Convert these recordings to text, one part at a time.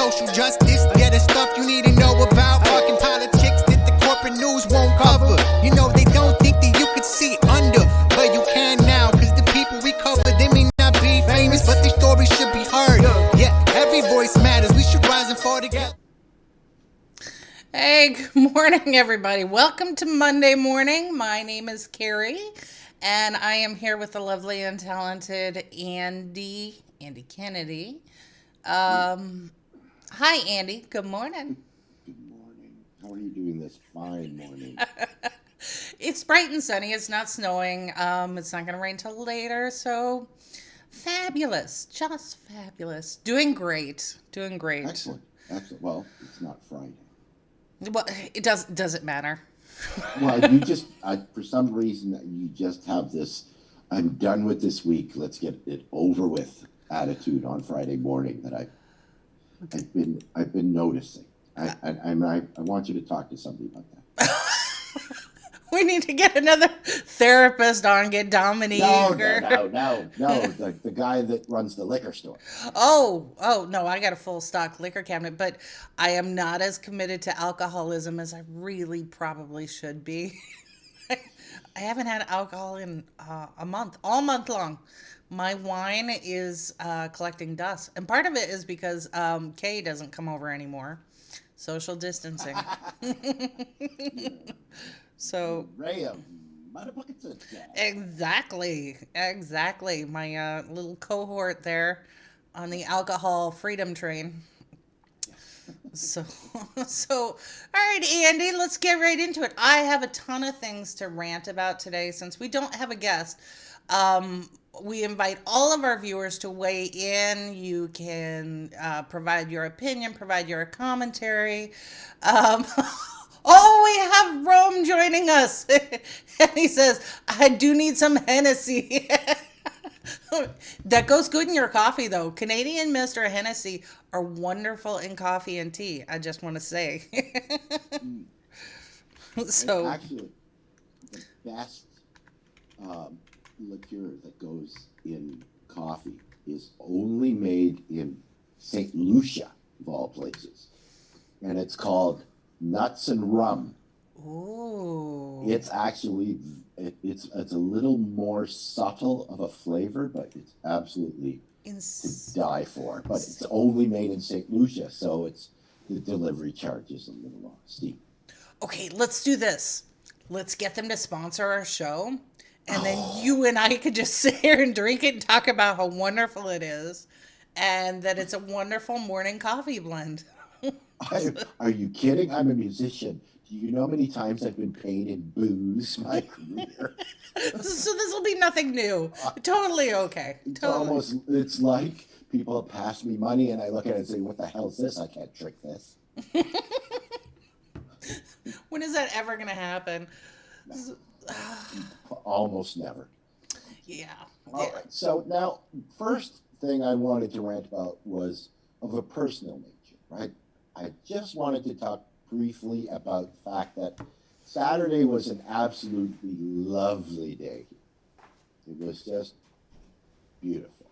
social justice. Yeah, the stuff you need to know about. Fucking politics that the corporate news won't cover. You know, they don't think that you could see under, but you can now, cause the people we cover, they may not be famous, but their stories should be heard. Yeah, every voice matters. We should rise and fall together. Hey, good morning, everybody. Welcome to Monday morning. My name is Carrie, and I am here with the lovely and talented Andy Kennedy. Hi, Andy. Good morning. Good morning. How are you doing this fine morning? It's bright and sunny. It's not snowing. It's not going to rain till later, so fabulous. Just fabulous. Doing great. Doing great. Excellent. Excellent. Well, it's not Friday. Well, it doesn't matter. Well, you just, for some reason, you just have this, I'm done with this week, let's get it over with attitude on Friday morning that I've been noticing. I want you to talk to somebody about that. We need to get another therapist on, get Dominique. No. The guy that runs the liquor store. Oh, no, I got a full stock liquor cabinet, but I am not as committed to alcoholism as I really probably should be. I haven't had alcohol in a month, all month long. My wine is collecting dust. And part of it is because Kay doesn't come over anymore. Social distancing. So Ray of motherfucking success. exactly. My little cohort there on the alcohol freedom train. So, all right, Andy, let's get right into it. I have a ton of things to rant about today since we don't have a guest. We invite all of our viewers to weigh in. You can provide your opinion, provide your commentary. Oh, we have Rome joining us. And he says, I do need some Hennessy. That goes good in your coffee, though. Canadian Mr. Hennessy are wonderful in coffee and tea. I just want to say. So, Actually, the best liqueur that goes in coffee is only made in St. Lucia, of all places. And it's called Nuts and Rum. ooh. It's actually, it's a little more subtle of a flavor, but it's absolutely to die for. But it's only made in St. Lucia, so the delivery charge is a little steep. Okay, let's do this. Let's get them to sponsor our show. And then you and I could just sit here and drink it and talk about how wonderful it is. And that it's a wonderful morning coffee blend. Are you kidding? I'm a musician. Do you know how many times I've been paid in booze my career? So this will be nothing new. Totally okay. Totally. It's like people pass me money and I look at it and say, what the hell is this? I can't drink this. When is that ever going to happen? Almost never. Yeah. All right. So now, first thing I wanted to rant about was of a personal nature, right? I just wanted to talk briefly about the fact that Saturday was an absolutely lovely day. It was just beautiful.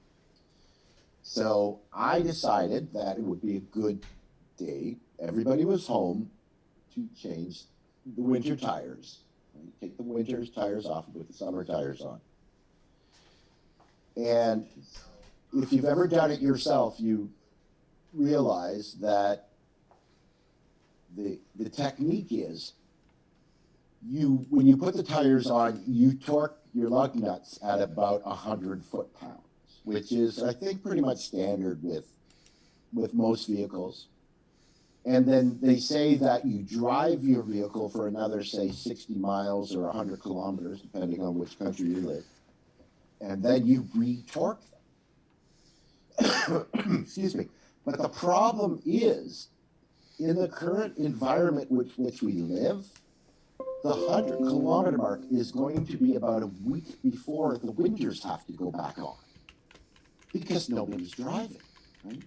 So I decided that it would be a good day. Everybody was home to change the winter tires. You take the winter tires off and put the summer tires on. And if you've ever done it yourself, you realize that the technique is when you put the tires on, you torque your lug nuts at about 100 foot-pounds, which is, I think, pretty much standard with most vehicles. And then they say that you drive your vehicle for another, say, 60 miles or 100 kilometers, depending on which country you live. And then you re-torque them. Excuse me. But the problem is, in the current environment with which we live, the 100-kilometer mark is going to be about a week before the winters have to go back on. Because nobody's driving, right?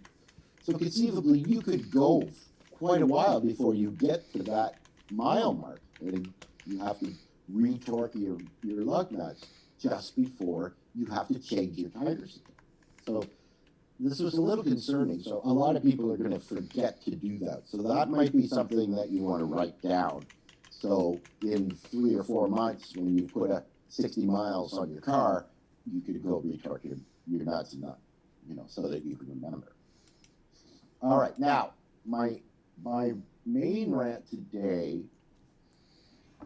So conceivably, you could go quite a while before you get to that mile mark, and you have to re-torque your lug nuts just before you have to change your tires again. So this was a little concerning. So a lot of people are going to forget to do that. So that might be something that you want to write down. So in 3 or 4 months, when you put a 60 miles on your car, you could go retorque your nuts and nut, so that you can remember. All right, now my main rant today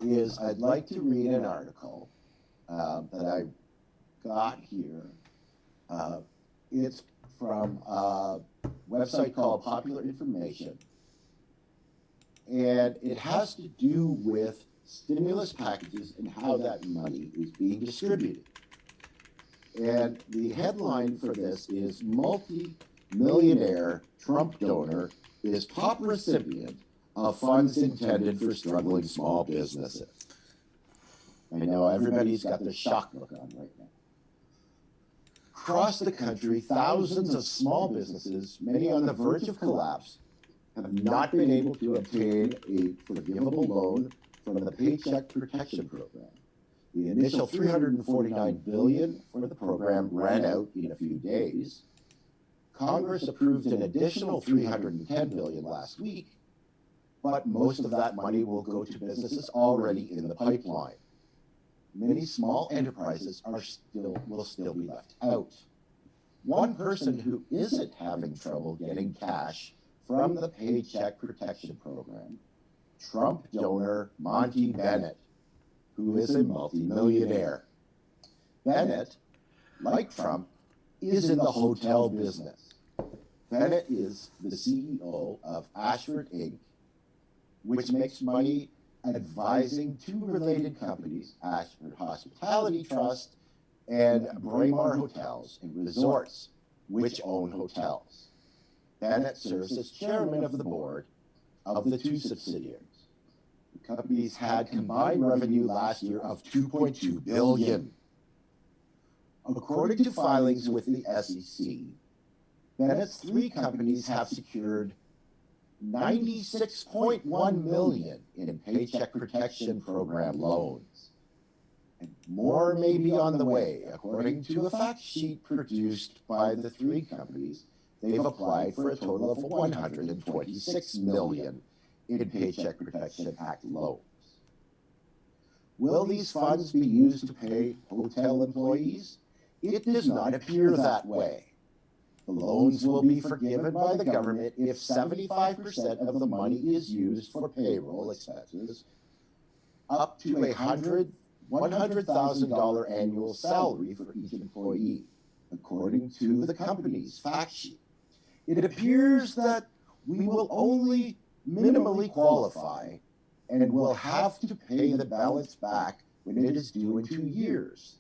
is I'd like to read an article that I got here. It's from a website called Popular Information, and it has to do with stimulus packages and how that money is being distributed. And the headline for this is multi-millionaire Trump donor is top recipient of funds intended for struggling small businesses. I know everybody's got the shock look on right now. Across the country, thousands of small businesses, many on the verge of collapse, have not been able to obtain a forgivable loan from the Paycheck Protection Program. The initial $349 billion for the program ran out in a few days. Congress approved an additional $310 billion last week, but most of that money will go to businesses already in the pipeline. Many small enterprises will still be left out. One person who isn't having trouble getting cash from the Paycheck Protection Program, Trump donor Monty Bennett, who is a multimillionaire. Bennett, like Trump, is in the hotel business. Bennett is the CEO of Ashford Inc., which makes money advising two related companies, Ashford Hospitality Trust and Braemar Hotels and Resorts, which own hotels. Bennett serves as chairman of the board of the two subsidiaries. The companies had combined revenue last year of $2.2 billion. According to filings with the SEC, Bennett's three companies have secured $96.1 million in Paycheck Protection Program loans. And more may be on the way. According to a fact sheet produced by the three companies, they've applied for a total of $126 million in Paycheck Protection Act loans. Will these funds be used to pay hotel employees? It does not appear that way. The loans will be forgiven by the government if 75% of the money is used for payroll expenses, up to a $100,000 annual salary for each employee, according to the company's fact sheet. It appears that we will only minimally qualify and will have to pay the balance back when it is due in 2 years.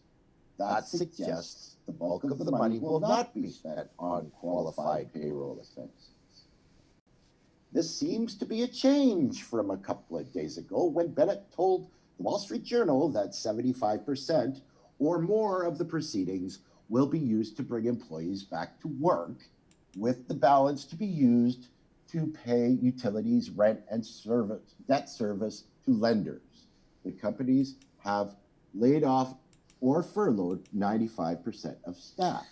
That suggests the bulk of the money will not be spent on qualified payroll expenses. This seems to be a change from a couple of days ago when Bennett told the Wall Street Journal that 75% or more of the proceedings will be used to bring employees back to work, with the balance to be used to pay utilities, rent, and debt service to lenders. The companies have laid off or furloughed 95% of staff.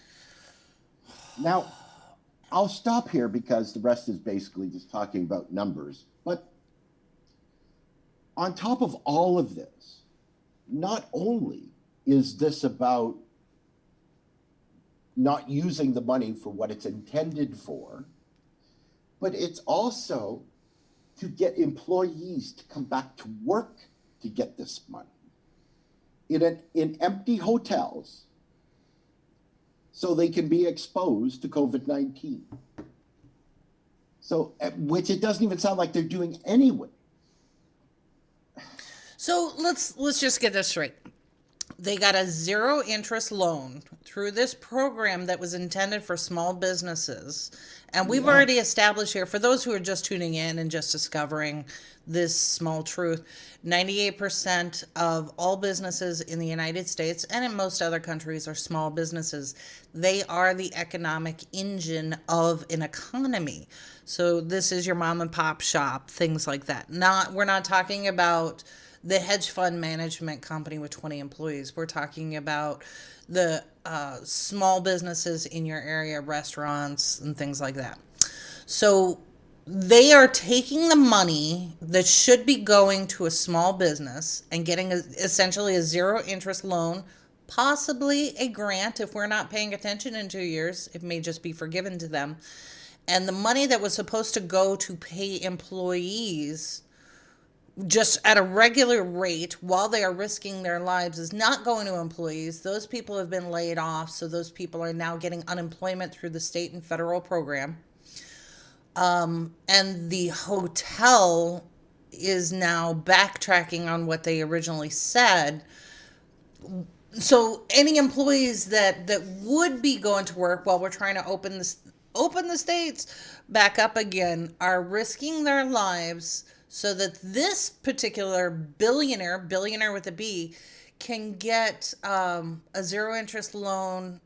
Now, I'll stop here because the rest is basically just talking about numbers. But on top of all of this, not only is this about not using the money for what it's intended for, but it's also to get employees to come back to work to get this money in empty hotels so they can be exposed to COVID-19. So, which it doesn't even sound like they're doing anyway. So let's just get this straight. They got a zero interest loan through this program that was intended for small businesses. And we've already established here, for those who are just tuning in and just discovering this small truth, 98% of all businesses in the United States and in most other countries are small businesses. They are the economic engine of an economy. So this is your mom and pop shop, things like that. We're not talking about the hedge fund management company with 20 employees. We're talking about the small businesses in your area, restaurants and things like that. So they are taking the money that should be going to a small business and getting essentially a zero interest loan, possibly a grant if we're not paying attention in 2 years. It may just be forgiven to them. And the money that was supposed to go to pay employees just at a regular rate while they are risking their lives is not going to employees. Those people have been laid off, so those people are now getting unemployment through the state and federal program. And the hotel is now backtracking on what they originally said. So any employees that would be going to work while we're trying to open the states back up again are risking their lives so that this particular billionaire with a B, can get a zero interest loan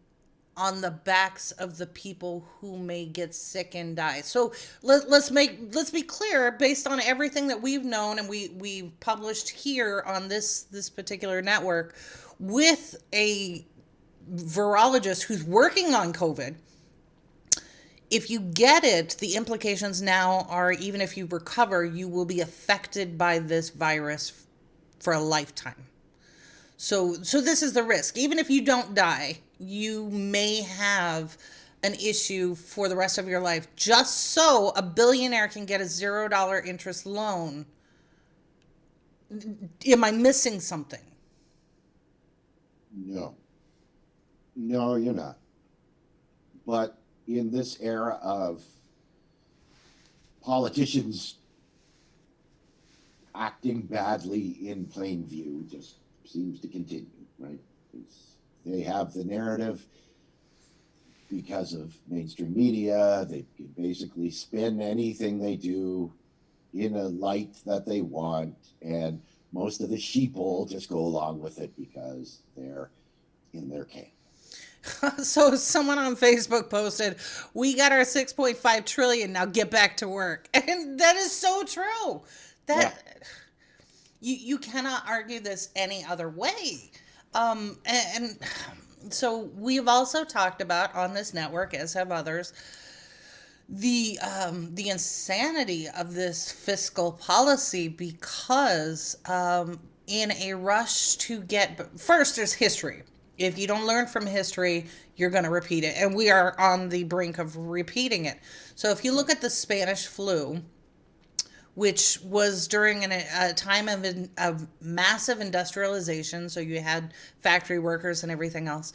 on the backs of the people who may get sick and die. So let's be clear, based on everything that we've known and we've published here on this particular network with a virologist who's working on COVID. If you get it, the implications now are, even if you recover, you will be affected by this virus for a lifetime. So this is the risk. Even if you don't die, you may have an issue for the rest of your life, just so a billionaire can get a $0 interest loan. Am I missing something? No, you're not. But in this era of politicians acting badly in plain view, just seems to continue, right? They have the narrative because of mainstream media. They can basically spin anything they do in a light that they want, and most of the sheeple just go along with it because they're in their camp. So someone on Facebook posted, "We got our 6.5 trillion, now get back to work." And that is so true. You cannot argue this any other way. And so we've also talked about on this network, as have others, the insanity of this fiscal policy, because in a rush to get, first there's history. If you don't learn from history, you're going to repeat it. And we are on the brink of repeating it. So if you look at the Spanish flu, which was during a time of massive industrialization, so you had factory workers and everything else,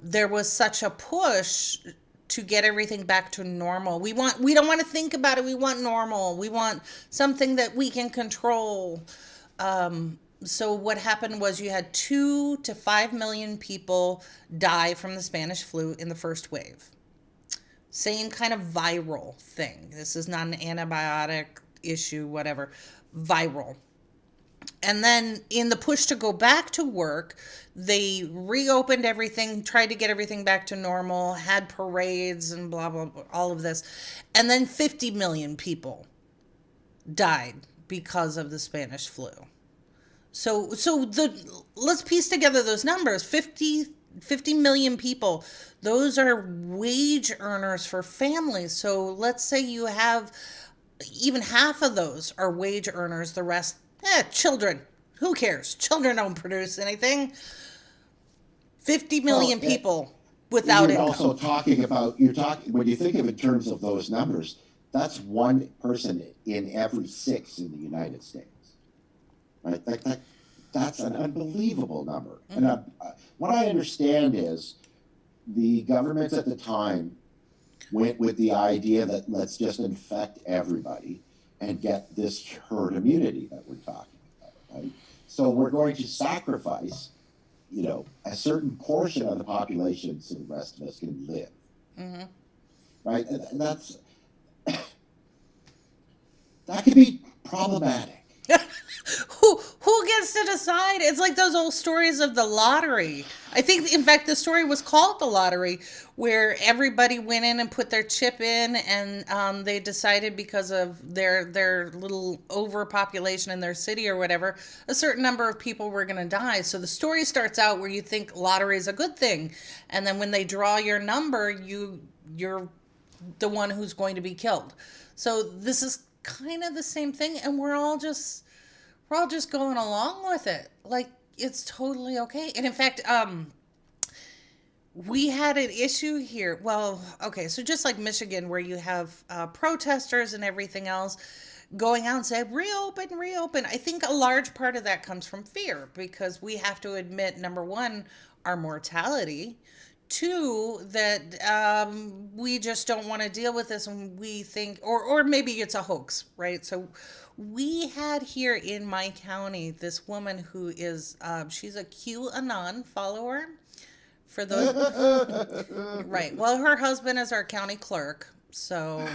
there was such a push to get everything back to normal. We don't want to think about it. We want normal. We want something that we can control. So what happened was you had 2 to 5 million people die from the Spanish flu in the first wave. Same kind of viral thing. This is not an antibiotic issue, whatever, viral. And then in the push to go back to work, they reopened everything, tried to get everything back to normal, had parades and blah, blah, blah, all of this. And then 50 million people died because of the Spanish flu. So let's piece together those numbers. 50 million people. Those are wage earners for families. So let's say you have even half of those are wage earners. The rest, children. Who cares? Children don't produce anything. 50 million people without income. Also talking about, when you think of it in terms of those numbers, that's one person in every 6 in the United States. Right? That's an unbelievable number. Mm-hmm. And what I understand is the government at the time went with the idea that let's just infect everybody and get this herd immunity that we're talking about, right? So we're going to sacrifice, a certain portion of the population so the rest of us can live. Mm-hmm. Right? And that could be problematic. Who gets to decide? It's like those old stories of the lottery. I think, in fact, the story was called The Lottery, where everybody went in and put their chip in, and they decided because of their little overpopulation in their city or whatever, a certain number of people were going to die. So the story starts out where you think lottery is a good thing, and then when they draw your number, you're the one who's going to be killed. So this is kind of the same thing, and we're all just going along with it. Like, it's totally okay. And in fact, we had an issue here. Well, okay, so just like Michigan, where you have protesters and everything else going out and say, reopen, reopen. I think a large part of that comes from fear, because we have to admit, number one, our mortality. Two, that we just don't want to deal with this, and we think, or maybe it's a hoax, right? So we had here in my county this woman who is, she's a QAnon follower. For those, right. Well, her husband is our county clerk. So,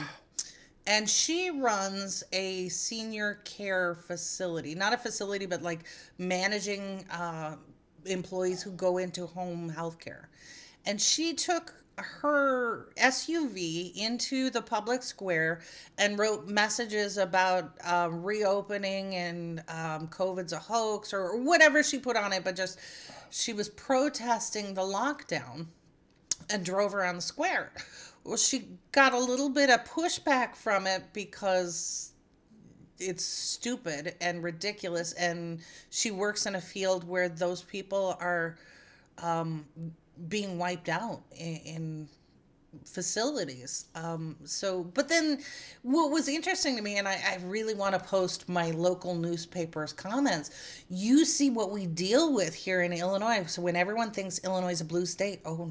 and she runs a senior care facility, not a facility, but like managing employees who go into home health care. And she took her SUV into the public square and wrote messages about reopening and COVID's a hoax or whatever she put on it, but just she was protesting the lockdown and drove around the square. Well, she got a little bit of pushback from it because it's stupid and ridiculous, and she works in a field where those people are being wiped out in facilities. But then what was interesting to me, and I really want to post my local newspaper's comments, you see what we deal with here in Illinois. So when everyone thinks Illinois is a blue state, oh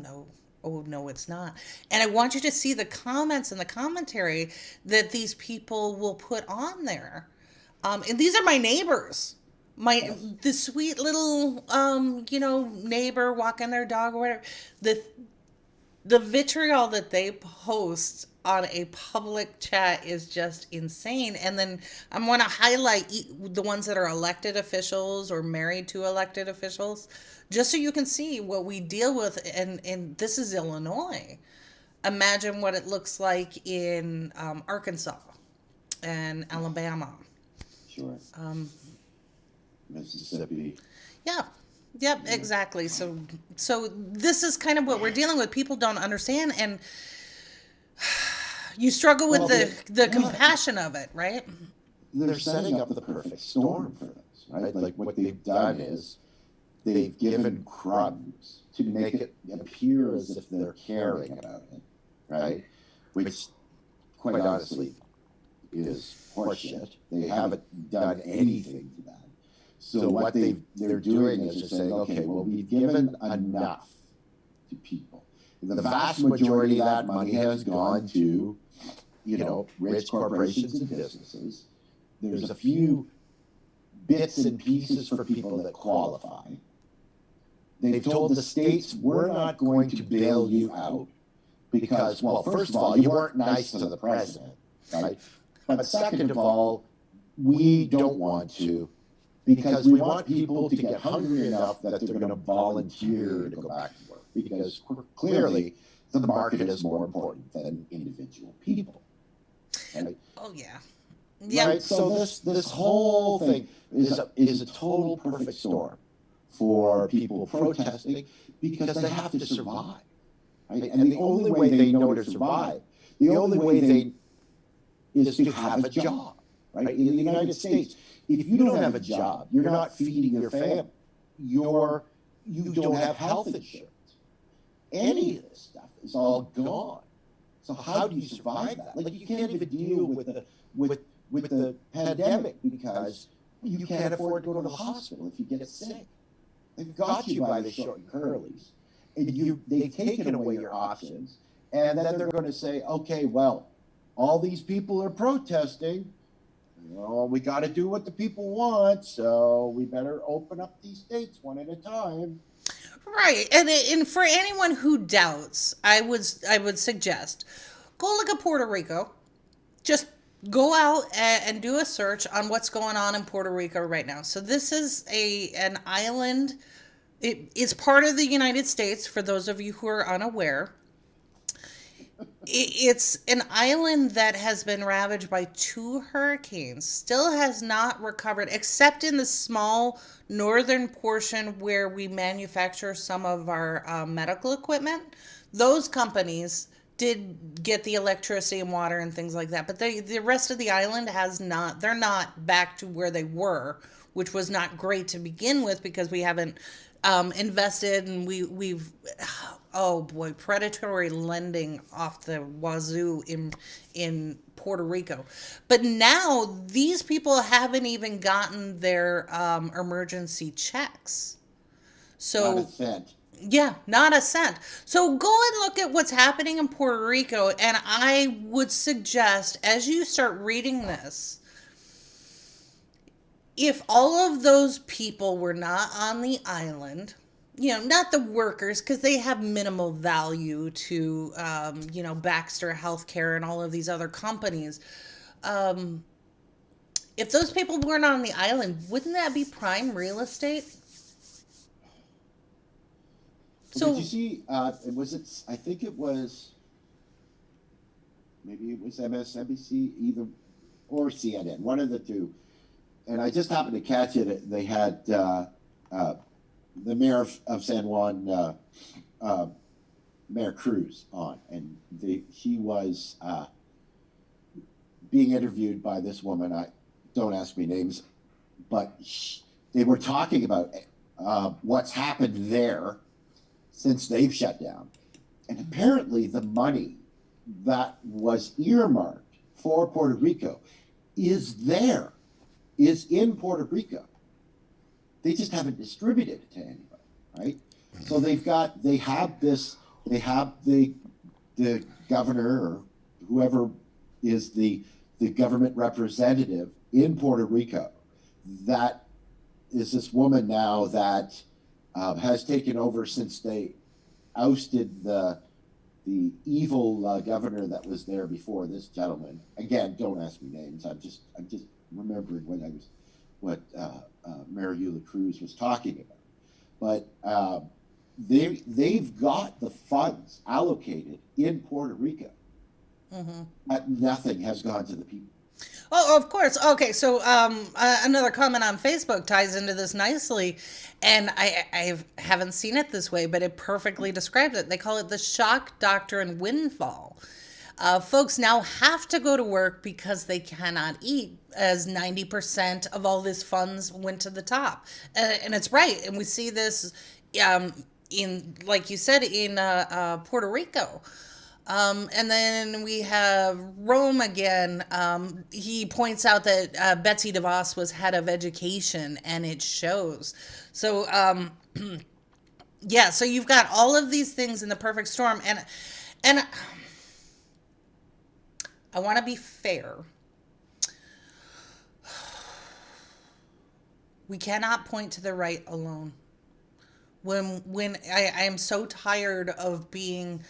no, it's not. And I want you to see the comments and the commentary that these people will put on there. And these are my neighbors. The sweet little neighbor walking their dog or whatever. The vitriol that they post on a public chat is just insane. And then I want to highlight the ones that are elected officials or married to elected officials, just so you can see what we deal with. And this is Illinois. Imagine what it looks like in Arkansas and Alabama. Sure. Mississippi. Yeah. Yep, exactly. So this is kind of what we're dealing with. People don't understand, and you struggle with the compassion of it, right? They're setting up the perfect storm for this, right? Like what they've done is they've given crumbs to make it appear as if they're caring about it, right? Which, quite honestly, is horseshit. They haven't done anything to that. So what they're doing is just saying, okay, well, we've given enough to people. The vast majority of that money has gone to, rich corporations and businesses. There's a few bits and pieces for people that qualify. They've told the states, we're not going to bail you out because, well, first of all, you weren't nice to the president, right? But second of all, we don't want to, because we want people to get hungry enough that they're going to volunteer to go back to work, because clearly the market is more important than individual people. Right? Oh yeah, yeah. Right? So this whole thing is a total perfect storm for people protesting because they have to survive. Right? And the only way they know to survive, the only way they is to have a job. Right? In the United States, if you don't have a job, you're not feeding your family. You don't have health insurance. Any of this stuff is all gone. So how do you survive that? Like, you can't even deal with the pandemic because you can't afford to go to the hospital if you get sick. They've got you by the short and curlies, and they've taken away your options, and then they're going to say, okay, well, all these people are protesting. We got to do what the people want, so we better open up these states one at a time. Right, and for anyone who doubts, I would suggest go look at Puerto Rico. Just go out and do a search on what's going on in Puerto Rico right now. So this is an island It's part of the United States, for those of you who are unaware. It's an island that has been ravaged by two hurricanes, still has not recovered, except in the small northern portion where we manufacture some of our medical equipment. Those companies did get the electricity and water and things like that, but the rest of the island has not. They're not back to where they were, which was not great to begin with because we haven't invested, and we've oh boy, predatory lending off the wazoo in Puerto Rico. But now these people haven't even gotten their emergency checks. Not a So cent. yeah, not a cent. So go and look at what's happening in Puerto Rico, and I would suggest as you start reading this, if all of those people were not on the island, not the workers, because they have minimal value to, Baxter Healthcare and all of these other companies. Um, if those people weren't on the island, wouldn't that be prime real estate? Did you So, see? Was it? I think it was. Maybe it was MSNBC, either or CNN, one of the two. And I just happened to catch it. They had uh, the mayor of San Juan, uh, Mayor Cruz, on, and he was being interviewed by this woman. I don't ask me names, but they were talking about what's happened there since they've shut down, and apparently the money that was earmarked for Puerto Rico is there, is in Puerto Rico. They just haven't distributed it to anybody, right? So they have the governor or whoever is the government representative in Puerto Rico. That is this woman now that has taken over since they ousted the evil governor that was there before this gentleman. Again, don't ask me names. I'm just remembering what Mayor Eula Cruz was talking about. But they've got the funds allocated in Puerto Rico, but nothing has gone to the people. oh, of course. Okay, so another comment on Facebook ties into this nicely, and haven't seen it this way, but it perfectly describes it. They call it the shock doctrine windfall. Folks now have to go to work because they cannot eat, as 90% of all this funds went to the top. And it's right. And we see this in, like you said, in Puerto Rico. And then we have Rome again. He points out that Betsy DeVos was head of education, and it shows. So, yeah, so you've got all of these things in the perfect storm. And I want to be fair. We cannot point to the right alone. When I am so tired of being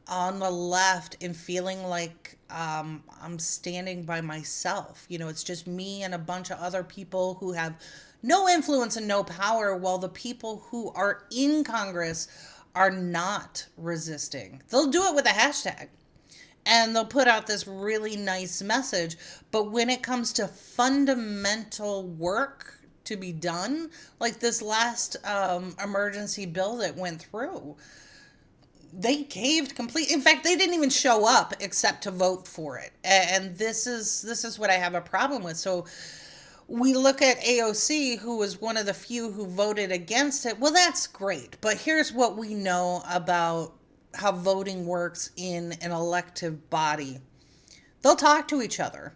on the left and feeling like I'm standing by myself. It's just me and a bunch of other people who have no influence and no power, while the people who are in Congress are not resisting. They'll do it with a hashtag, and they'll put out this really nice message. But when it comes to fundamental work to be done, like this last emergency bill that went through, they caved complete. In fact, they didn't even show up except to vote for it. And this is what I have a problem with. So we look at AOC, who was one of the few who voted against it. Well, that's great. But here's what we know about how voting works in an elective body. They'll talk to each other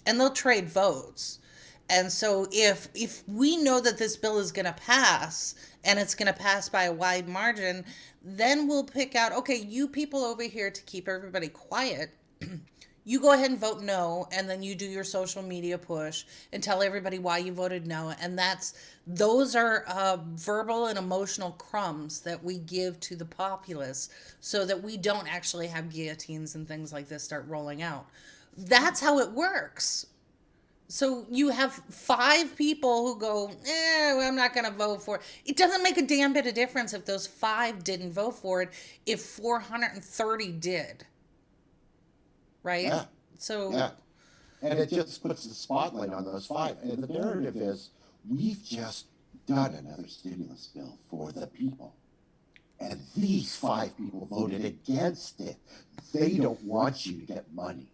and they'll trade votes. And so if we know that this bill is going to pass, and it's going to pass by a wide margin, then we'll pick out, okay, you people over here, to keep everybody quiet, you go ahead and vote no, and then you do your social media push and tell everybody why you voted no. And those are verbal and emotional crumbs that we give to the populace, so that we don't actually have guillotines and things like this start rolling out. That's how it works. So you have 5 people who go, well, I'm not going to vote for it. It doesn't make a damn bit of difference if those 5 didn't vote for it, if 430 did, right? Yeah. So, Yeah. And it just puts the spotlight on those 5. And the narrative is, we've just done another stimulus bill for the people. And these 5 people voted against it. They don't want you to get money.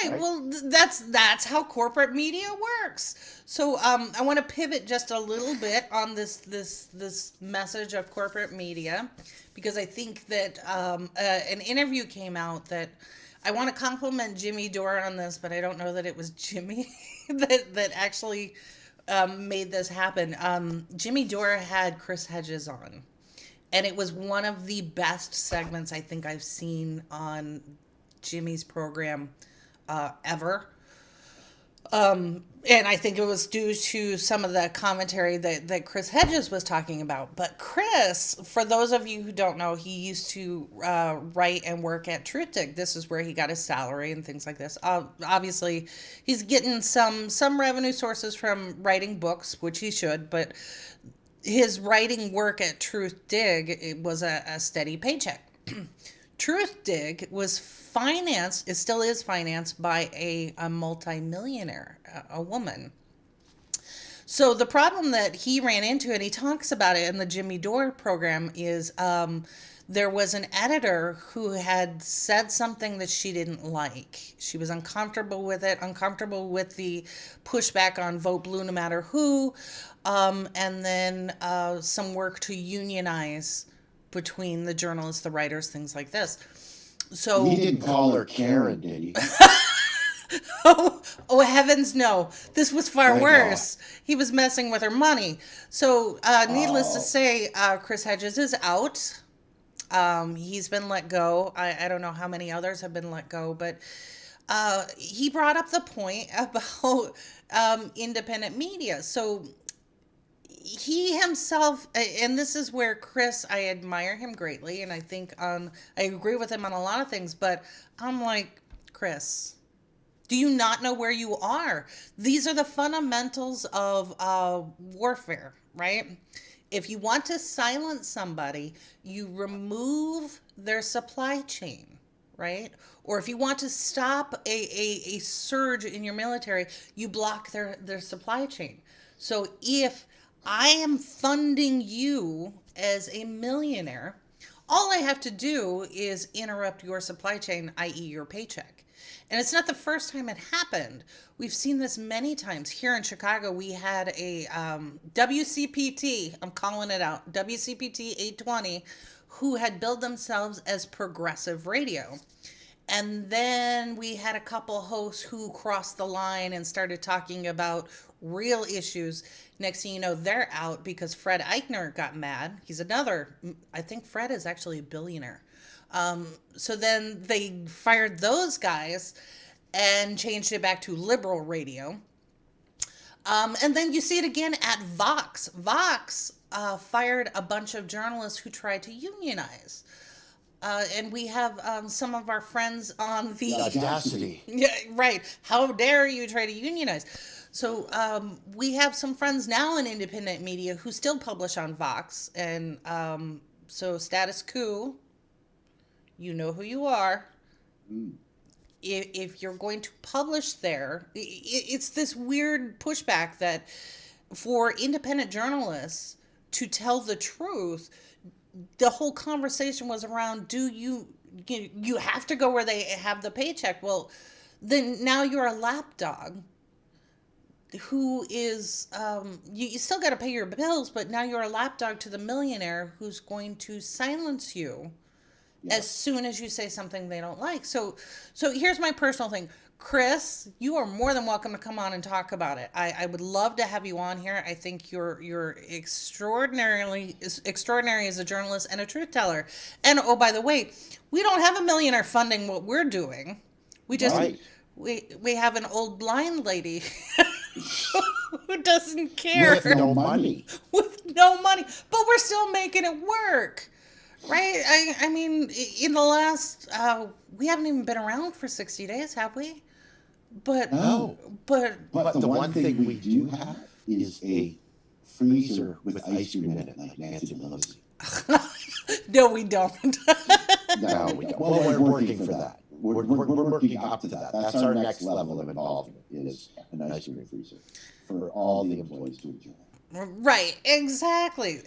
right. Well, that's how corporate media works. So, I want to pivot just a little bit on this message of corporate media, because I think that an interview came out that I want to compliment Jimmy Dore on this, but I don't know that it was Jimmy that actually made this happen. Jimmy Dore had Chris Hedges on, and it was one of the best segments I think I've seen on Jimmy's program ever. And I think it was due to some of the commentary that Chris Hedges was talking about. But Chris, for those of you who don't know, he used to write and work at Truthdig. This is where he got his salary and things like this. Obviously, he's getting some revenue sources from writing books, which he should, but his writing work at Truthdig, it was a steady paycheck. Truthdig was financed, it still is financed by a multimillionaire, a woman. So the problem that he ran into, and he talks about it in the Jimmy Dore program, is there was an editor who had said something that she didn't like. She was uncomfortable with it, uncomfortable with the pushback on Vote Blue no matter who, and then some work to unionize between the journalists, the writers, things like this. So He didn't call her Karen, did he? oh heavens no, this was far Thank worse. He was messing with her money. So needless to say, Chris Hedges is out. He's been let go. I don't know how many others have been let go, but he brought up the point about independent media. So he himself, and this is where Chris, I admire him greatly, and I think I agree with him on a lot of things, but I'm like, Chris, do you not know where you are? These are the fundamentals of warfare, right? If you want to silence somebody, you remove their supply chain, right? Or if you want to stop a surge in your military, you block their supply chain. So if I am funding you as a millionaire, all I have to do is interrupt your supply chain, i.e. your paycheck. And it's not the first time it happened. We've seen this many times. Here in Chicago, we had a WCPT, I'm calling it out, WCPT 820, who had billed themselves as progressive radio. And then we had a couple hosts who crossed the line and started talking about real issues. Next thing you know, they're out because Fred Eichner got mad. He's another, I think Fred is actually a billionaire. So then they fired those guys and changed it back to liberal radio. And then you see it again at Vox. Vox fired a bunch of journalists who tried to unionize. And we have some of our friends on the Audacity. Yeah, right. How dare you try to unionize? So we have some friends now in independent media who still publish on Vox, and so Status Quo, you know who you are. If you're going to publish there, it's this weird pushback that for independent journalists to tell the truth, the whole conversation was around, do you have to go where they have the paycheck? Well, then now you're a lapdog who is, you still got to pay your bills, but now you're a lapdog to the millionaire who's going to silence you as soon as you say something they don't like. So here's my personal thing. Chris, you are more than welcome to come on and talk about it. I would love to have you on here. I think you're extraordinary as a journalist and a truth teller. And oh, by the way, we don't have a millionaire funding what we're doing. We just we have an old blind lady who doesn't care. With no money. With no money. But we're still making it work. Right? I mean, in the last, we haven't even been around for 60 days, have we? But No. but But the one thing we do have is a freezer with ice cream in it, like Nancy Pelosi. no, we don't. No, we don't. Well, we're working for that. We're working up to that. That's our next level of involvement, is an ice cream freezer for all the employees to enjoy. Right, exactly.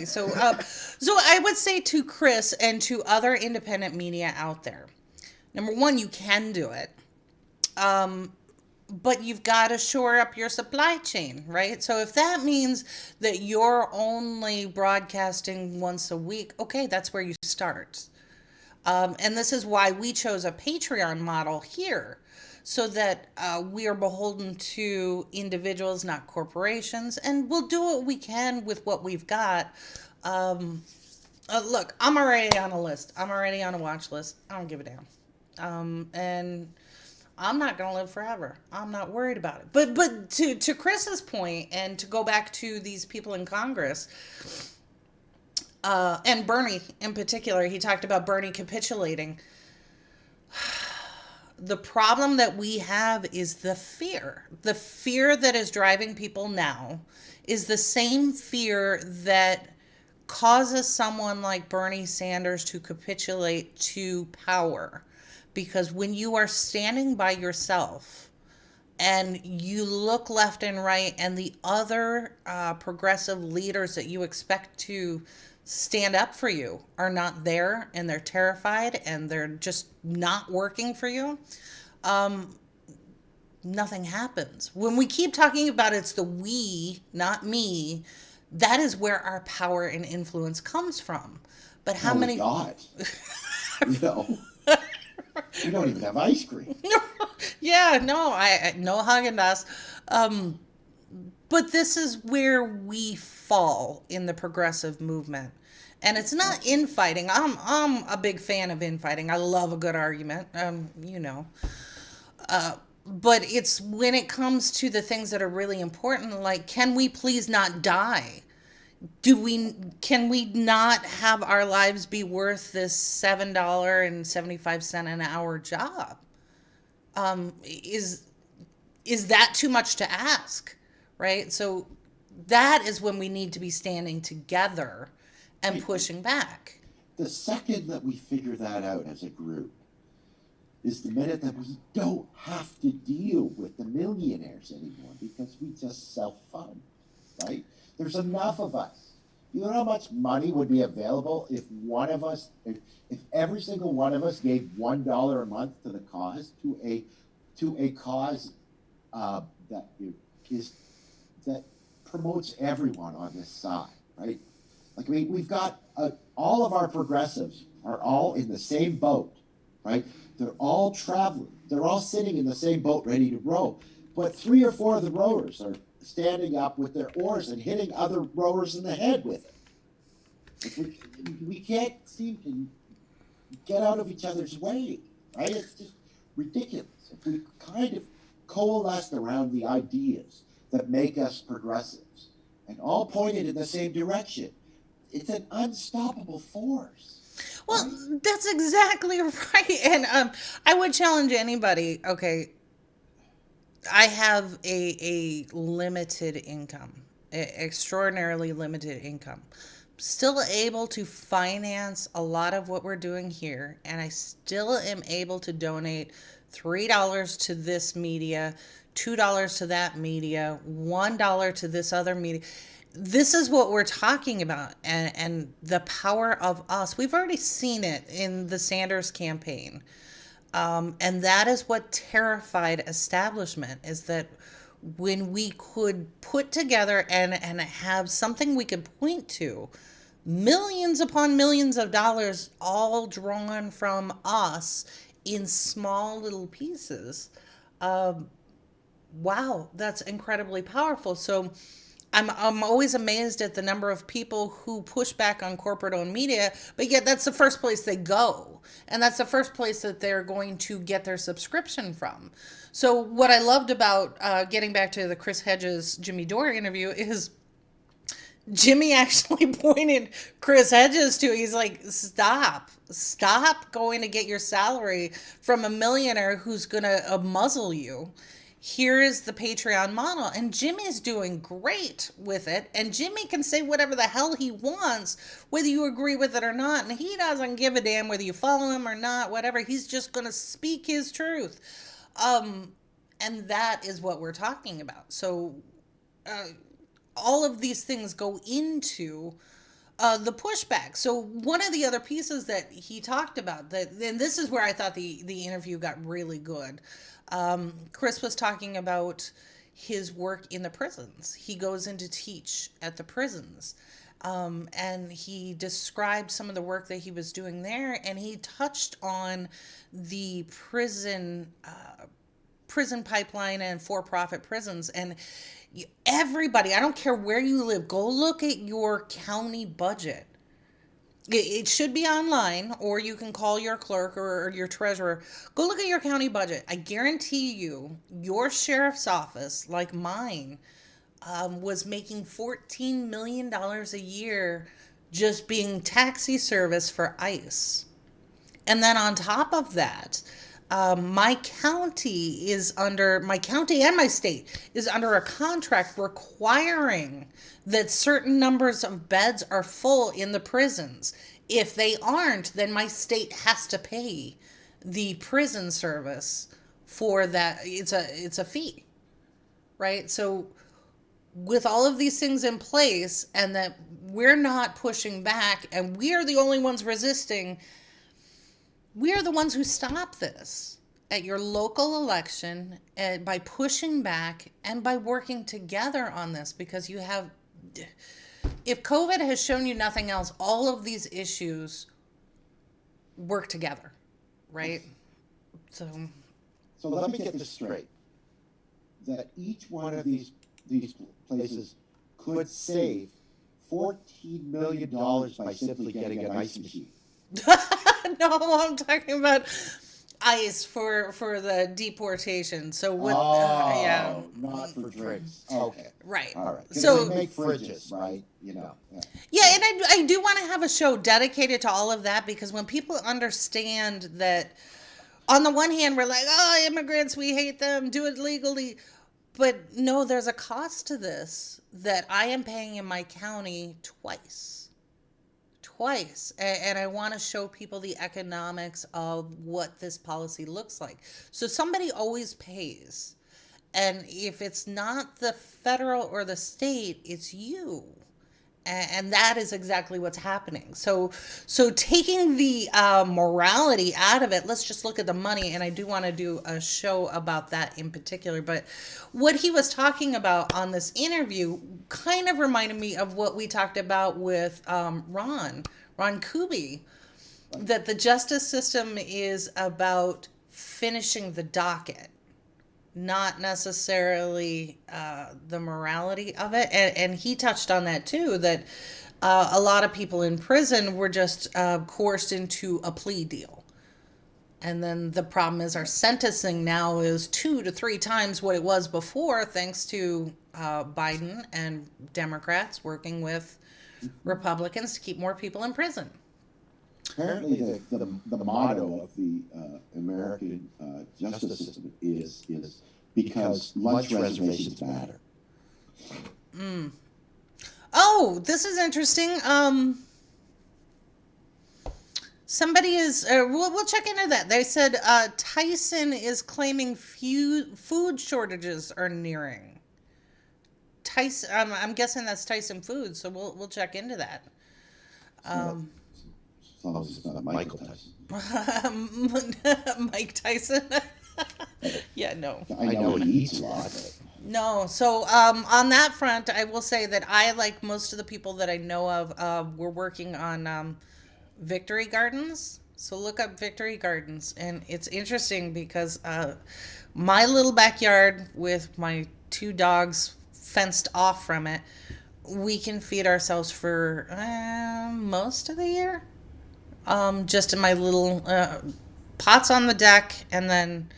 So I would say to Chris and to other independent media out there, number one, you can do it, but you've got to shore up your supply chain, right? So if that means that you're only broadcasting once a week, okay, that's where you start. And this is why we chose a Patreon model here, so that we are beholden to individuals, not corporations, and we'll do what we can with what we've got. Look, I'm already on a list. I'm already on a watch list. I don't give a damn. And I'm not gonna live forever. I'm not worried about it. But to Chris's point, and to go back to these people in Congress, and Bernie in particular, he talked about Bernie capitulating. The problem that we have is the fear. The fear that is driving people now is the same fear that causes someone like Bernie Sanders to capitulate to power. Because when you are standing by yourself and you look left and right, and the other progressive leaders that you expect to stand up for you are not there, and they're terrified, and they're just not working for you, nothing happens. When we keep talking about it's the we, not me, that is where our power and influence comes from. But how many... God. You know, we don't even have ice cream. Yeah, no, I no Haagen-Dazs. But this is where we fall in the progressive movement. And it's not infighting. I'm a big fan of infighting. I love a good argument. You know. But it's when it comes to the things that are really important, like, can we please not die? Can we not have our lives be worth this $7.75 an hour job? Is that too much to ask? Right? So that is when we need to be standing together and pushing back. The second that we figure that out as a group is the minute that we don't have to deal with the millionaires anymore, because we just self-fund, right? There's enough of us. You know how much money would be available if one of us, if every single one of us gave $1 a month to the cause, to a cause that promotes everyone on this side, right? Like, we've got all of our progressives are all in the same boat, right? They're all traveling. They're all sitting in the same boat ready to row. But 3 or 4 of the rowers are standing up with their oars and hitting other rowers in the head with it. We can't seem to get out of each other's way, right? It's just ridiculous. If we kind of coalesced around the ideas that make us progressives and all pointed in the same direction, it's an unstoppable force. Well, that's exactly right. And I would challenge anybody. Okay, I have a limited income, extraordinarily limited income. Still able to finance a lot of what we're doing here, and I still am able to donate $3 to this media, $2 to that media, $1 to this other media. This is what we're talking about, and the power of us. We've already seen it in the Sanders campaign. And that is what terrified establishment, is that when we could put together and have something we could point to, millions upon millions of dollars all drawn from us in small little pieces. Wow, that's incredibly powerful. So I'm always amazed at the number of people who push back on corporate-owned media, but yet that's the first place they go. And that's the first place that they're going to get their subscription from. So what I loved about getting back to the Chris Hedges, Jimmy Dore interview is Jimmy actually pointed Chris Hedges to. He's like, stop going to get your salary from a millionaire who's gonna muzzle you. Here is the Patreon model, and Jimmy's doing great with it. And Jimmy can say whatever the hell he wants, whether you agree with it or not. And he doesn't give a damn whether you follow him or not. Whatever, he's just gonna speak his truth. And that is what we're talking about. So all of these things go into the pushback. So one of the other pieces that he talked about, that, and this is where I thought the interview got really good. Chris was talking about his work in the prisons. He goes in to teach at the prisons. And he described some of the work that he was doing there, and he touched on the prison pipeline and for-profit prisons. And everybody, I don't care where you live, go look at your county budget. It should be online, or you can call your clerk or your treasurer. Go look at your county budget. I guarantee you, your sheriff's office, like mine, was making $14 million a year just being taxi service for ICE. And then on top of that, my county and my state is under a contract requiring that certain numbers of beds are full in the prisons. If they aren't, then my state has to pay the prison service for that. It's a fee, right? So with all of these things in place, and that we're not pushing back, and we are the only ones resisting, we are the ones who stop this at your local election, by pushing back and by working together on this, because you have, if COVID has shown you nothing else, all of these issues work together, right? So let me get this straight. That each one of these places could save $14 million by simply getting an ice machine. No, I'm talking about ICE for the deportation. So what? Yeah, not for drinks. Okay, right. All right. So they make fridges, right? You know. Yeah, and I do want to have a show dedicated to all of that, because when people understand that, on the one hand, we're like, oh, immigrants, we hate them, do it legally. But no, there's a cost to this that I am paying in my county twice. And I want to show people the economics of what this policy looks like. So somebody always pays. And if it's not the federal or the state, it's you. And that is exactly what's happening. So taking the morality out of it, let's just look at the money. And I do want to do a show about that in particular. But what he was talking about on this interview kind of reminded me of what we talked about with Ron Kuby, that the justice system is about finishing the docket, not necessarily the morality of it. And he touched on that too, that a lot of people in prison were just coerced into a plea deal. And then the problem is our sentencing now is 2 to 3 times what it was before, thanks to Biden and Democrats working with Republicans to keep more people in prison. Apparently, the motto of the American justice system is because lunch reservations matter. Oh, this is interesting. Somebody is, we'll check into that. They said Tyson is claiming food shortages are nearing. Tyson, I'm guessing that's Tyson Foods, so we'll check into that. As long as it's not Michael Tyson. Mike Tyson. Yeah, no. I know he eats a lot. No, so on that front, I will say that I, like most of the people that I know of, we're working on Victory Gardens. So look up Victory Gardens, and it's interesting because my little backyard with my 2 dogs fenced off from it, we can feed ourselves for most of the year. Just in my little pots on the deck, and then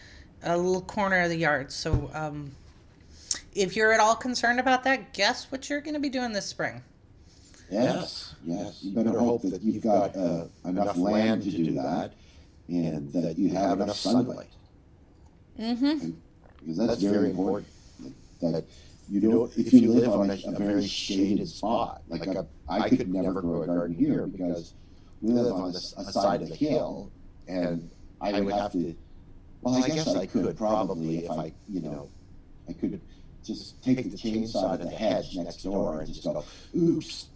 a little corner of the yard. So if you're at all concerned about that, guess what you're going to be doing this spring? Yes, yes. You better hope that you've got enough land to do that, and that you have enough sunlight. Mm-hmm. Because that's very important. That you don't, if you live on a very shaded spot, like I could never grow a garden here because we live on a side of the hill, and I would have to. Well, I guess I could probably if I could just take the chainsaw to the hedge next door and just go, oops.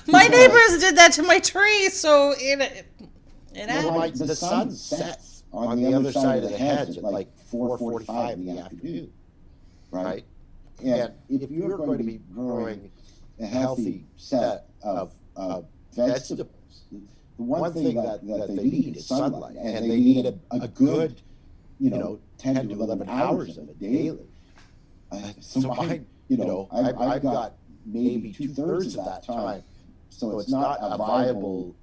My neighbors did that to my tree, so it happened. The sun sets on the other side of the hedge at like 4:45 in the afternoon, right? And if you're going to be growing a healthy set of vegetables, the one thing that they need is sunlight, and they need a good, 10 to 11 hours of it daily. So mine, I've got maybe 2/3 of that time. So it's not a viable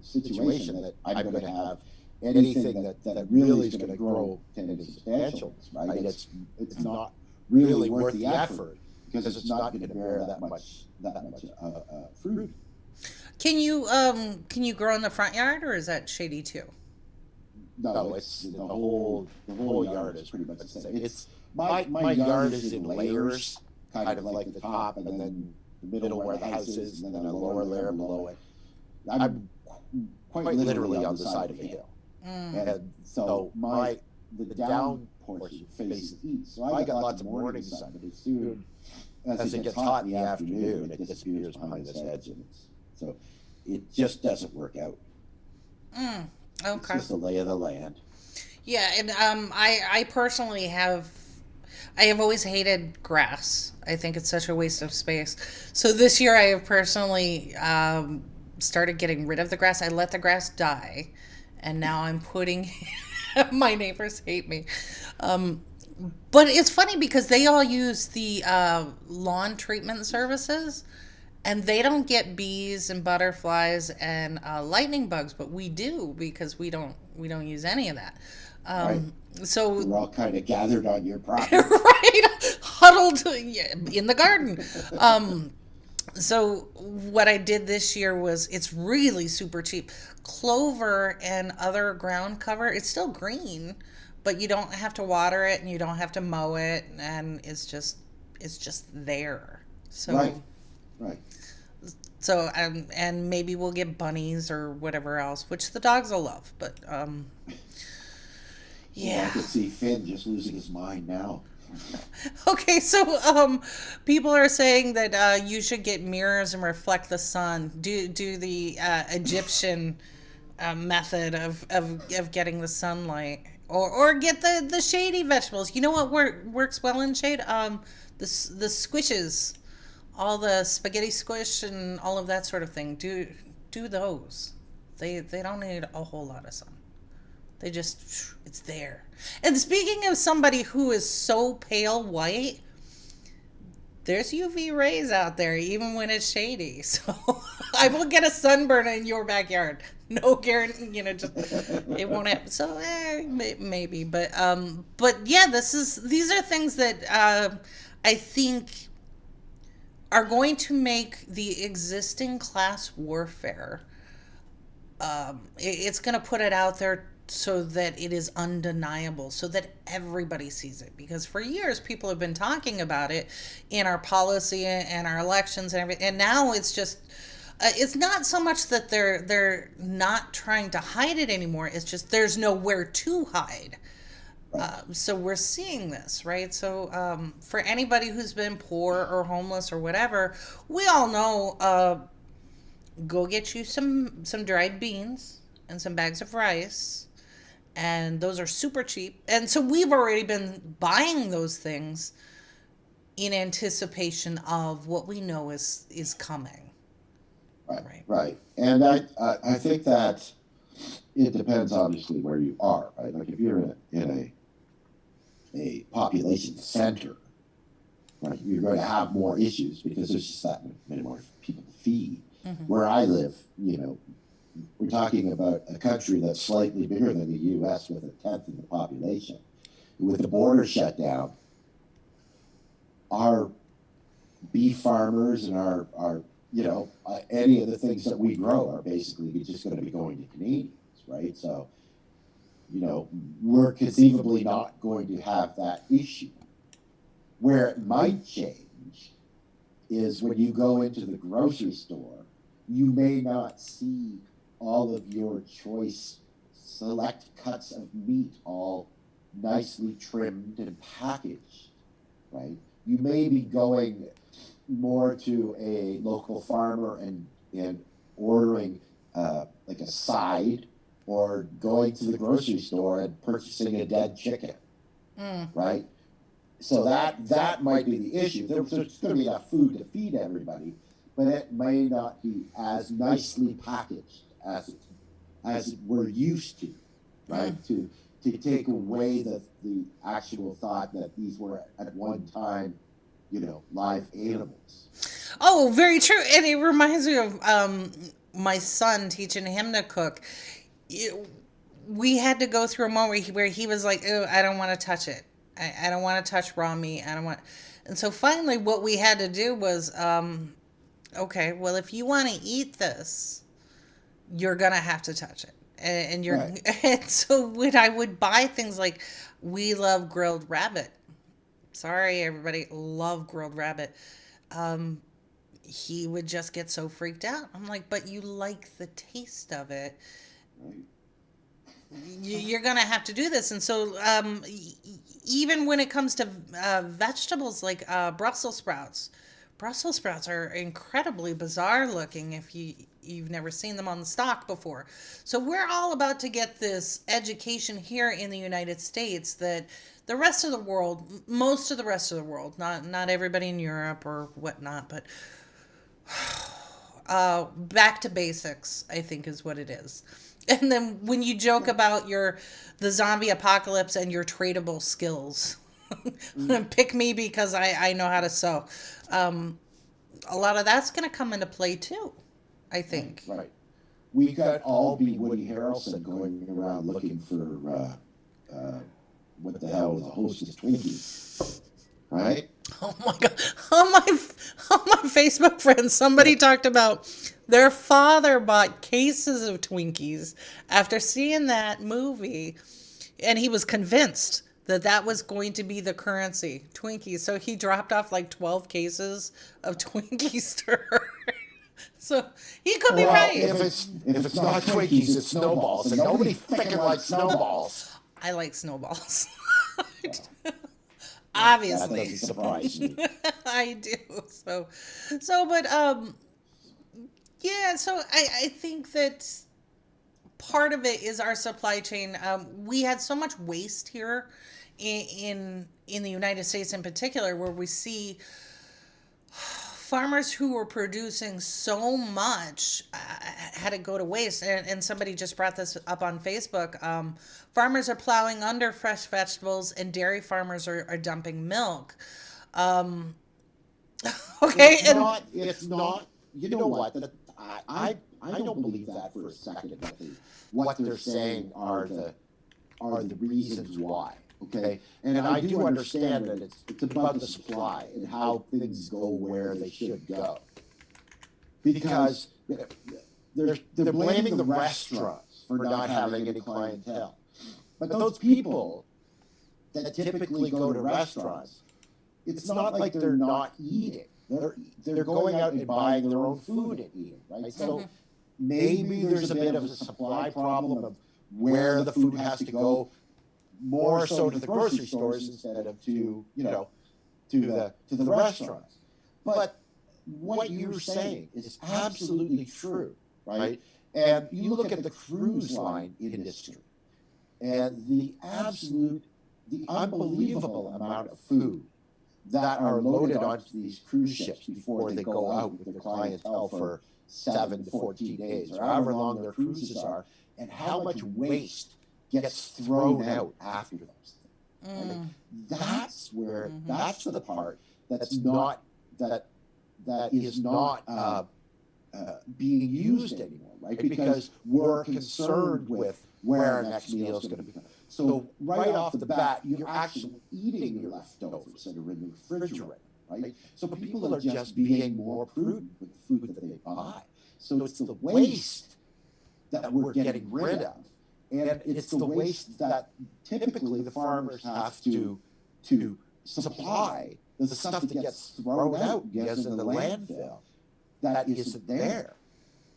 situation that I'm going to have anything that really is going to grow to any substantialness, right? It's not really worth the effort because it's not going to bear that much fruit. Can you grow in the front yard, or is that shady too? No, it's the whole yard is pretty much the same. It's my yard is in layers, kind of like the top and then the middle where the house is, and then a lower layer below it. I'm quite literally on the side of the hill, and so the down portion faces east. So I got lots of morning sun, but as soon as it gets hot in the afternoon, it disappears behind this hedge, and so it just doesn't work out. Okay. It's just the lay of the land. Yeah, and I personally have always hated grass. I think it's such a waste of space. So this year I have personally started getting rid of the grass. I let the grass die, and now I'm putting. My neighbors hate me, but it's funny because they all use the lawn treatment services. And they don't get bees and butterflies and lightning bugs, but we do because we don't use any of that. Right. So we're all kind of gathered on your property, right, huddled in the garden. So what I did this year was it's really super cheap. Clover and other ground cover, it's still green, but you don't have to water it and you don't have to mow it, and it's just there. So. Right. So and maybe we'll get bunnies or whatever else, which the dogs will love. But yeah. I can see Finn just losing his mind now. Okay, so people are saying that you should get mirrors and reflect the sun. Do the Egyptian method of getting the sunlight, or get the shady vegetables. You know what works well in shade? The squishes. All the spaghetti squish and all of that sort of thing. Do those. They don't need a whole lot of sun. They just, it's there. And speaking of somebody who is so pale white, there's UV rays out there even when it's shady. So I will get a sunburn in your backyard. No guarantee, just it won't happen. So maybe, but yeah, these are things that I think are going to make the existing class warfare, it's going to put it out there so that it is undeniable, so that everybody sees it. Because for years, people have been talking about it in our policy and our elections and everything. And now it's just, it's not so much that they're not trying to hide it anymore. It's just there's nowhere to hide. So we're seeing this, right? So for anybody who's been poor or homeless or whatever, we all know, go get you some dried beans and some bags of rice, and those are super cheap. And so we've already been buying those things in anticipation of what we know is coming. Right. And I think that it depends obviously where you are, right? Like if you're in a population center, right, you're going to have more issues because there's just that many more people to feed. Mm-hmm. Where I live, we're talking about a country that's slightly bigger than the U.S. with 1/10 of the population. With the border shut down, our beef farmers and our any of the things that we grow are basically just going to be going to Canadians, right? So, we're conceivably not going to have that issue. Where it might change is when you go into the grocery store, you may not see all of your choice select cuts of meat all nicely trimmed and packaged, right? You may be going more to a local farmer and ordering like a side, or going to the grocery store and purchasing a dead chicken, right? So that might be the issue. There's going to be enough food to feed everybody, but it may not be as nicely packaged as we're used to, right? To take away the actual thought that these were at one time, live animals. Oh, very true. And it reminds me of my son, teaching him to cook. We had to go through a moment where he was like, "Oh, I don't want to touch it. I don't want to touch raw meat. I don't want." And so finally, what we had to do was, okay, well, if you want to eat this, you're gonna have to touch it. And you're, Right. and so when I would buy things like, we love grilled rabbit. Sorry, everybody, love grilled rabbit. He would just get so freaked out. I'm like, but you like the taste of it. Right. You're gonna have to do this. And so even when it comes to vegetables like Brussels sprouts, Brussels sprouts are incredibly bizarre looking if you've never seen them on the stalk before. So we're all about to get this education here in the United States that the rest of the world, most of the rest of the world, not everybody in Europe or whatnot, but back to basics, I think, is what it is. And then when you joke about the zombie apocalypse and your tradable skills, pick me because I know how to sew. A lot of that's going to come into play too, I think. Right. We could all be Woody Harrelson going around looking for what the hell was a Hostess Twinkie, right? Oh my God. On my Facebook friends, somebody talked about their father bought cases of Twinkies after seeing that movie, and he was convinced that was going to be the currency, Twinkies. So he dropped off like 12 cases of Twinkies to her. So he could be right. If it's not Twinkies, it's Snowballs, and nobody freaking likes Snowballs. I like snowballs. That Obviously. doesn't surprise me. I do. So but yeah, so I think that part of it is our supply chain. We had so much waste here in the United States in particular, where we see farmers who were producing so much had to go to waste. And somebody just brought this up on Facebook. Farmers are plowing under fresh vegetables, and dairy farmers are dumping milk. Okay, It's not. You know what? I don't believe that for a second. That what they're saying are the reasons why. Okay, and I do understand that it's about the supply and how things go where they should go, because they're blaming the restaurants for not having any clientele, but those people that typically go to restaurants, it's not like they're not eating. They're going out and buying their own food and eating, right? So maybe there's a bit of a supply problem of where the food has to go, more so to the grocery stores instead of to the restaurants. But what you're saying is absolutely true, right? And you look at the cruise line industry and the unbelievable amount of food that are loaded onto these cruise ships before they go out with their clientele for 7 to 14 days, or however long their cruises are, and how much waste gets thrown out after those things. I mean, that's the part that is not being used anymore, right? Because we're concerned with where our next meal is going to be. So right off the bat, you're actually eating your leftovers that are in the refrigerator, right? So people are just being more prudent with the food that they buy. So it's the waste that we're getting rid of. And it's the waste that typically the farmers have to supply, the stuff that gets thrown out, gets in the landfill, that isn't there.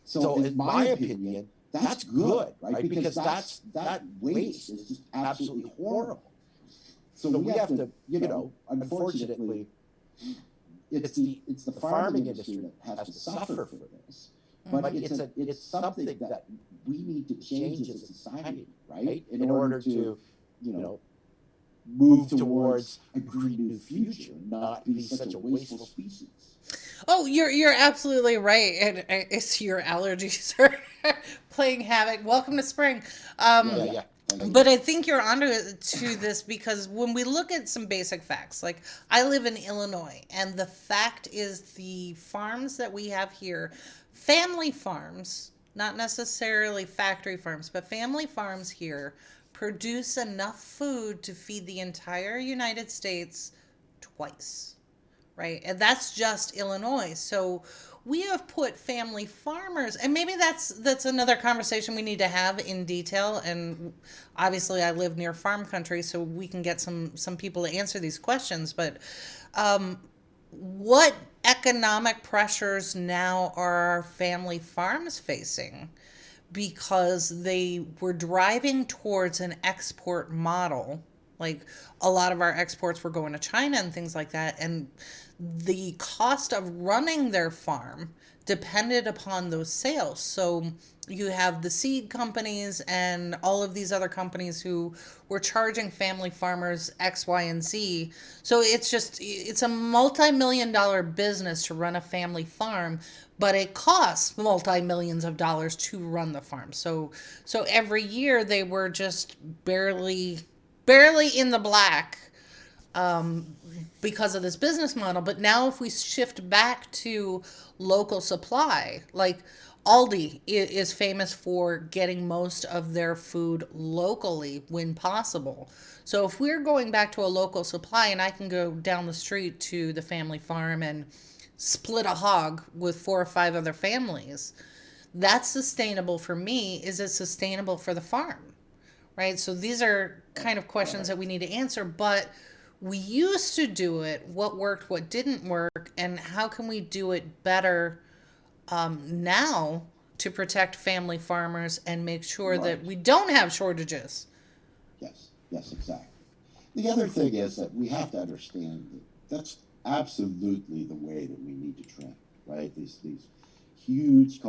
So in my opinion, that's good, right? Because that waste is just absolutely horrible. So we have to, unfortunately, it's the farming industry that has to suffer for this. But it's something that we need to change as a society, right? In order to, move towards a green new future, not be such a wasteful species. Oh, you're absolutely right, and it's your allergies are playing havoc. Welcome to spring. Yeah. But I think you're onto to this because when we look at some basic facts, like I live in Illinois, and the fact is the farms that we have here, family farms, not necessarily factory farms, but family farms here produce enough food to feed the entire United States twice, right? And that's just Illinois. So we have put family farmers, and maybe that's another conversation we need to have in detail. And obviously, I live near farm country, so we can get some people to answer these questions. But what economic pressures now are our family farms facing? Because they were driving towards an export model. Like a lot of our exports were going to China and things like that. And the cost of running their farm depended upon those sales. So you have the seed companies and all of these other companies who were charging family farmers X, Y, and Z. So it's a multi-million-dollar business to run a family farm, but it costs multi-millions of dollars to run the farm. So every year they were just barely in the black because of this business model. But now if we shift back to local supply, like Aldi is famous for getting most of their food locally when possible. So if we're going back to a local supply and I can go down the street to the family farm and split a hog with 4 or 5 other families, that's sustainable for me. Is it sustainable for the farm? Right? So these are kind of questions that we need to answer, but we used to do it. What worked, what didn't work, and how can we do it better now to protect family farmers and make sure that we don't have shortages? Yes, exactly. The other thing is that we have to understand that that's absolutely the way that we need to trend, right? These huge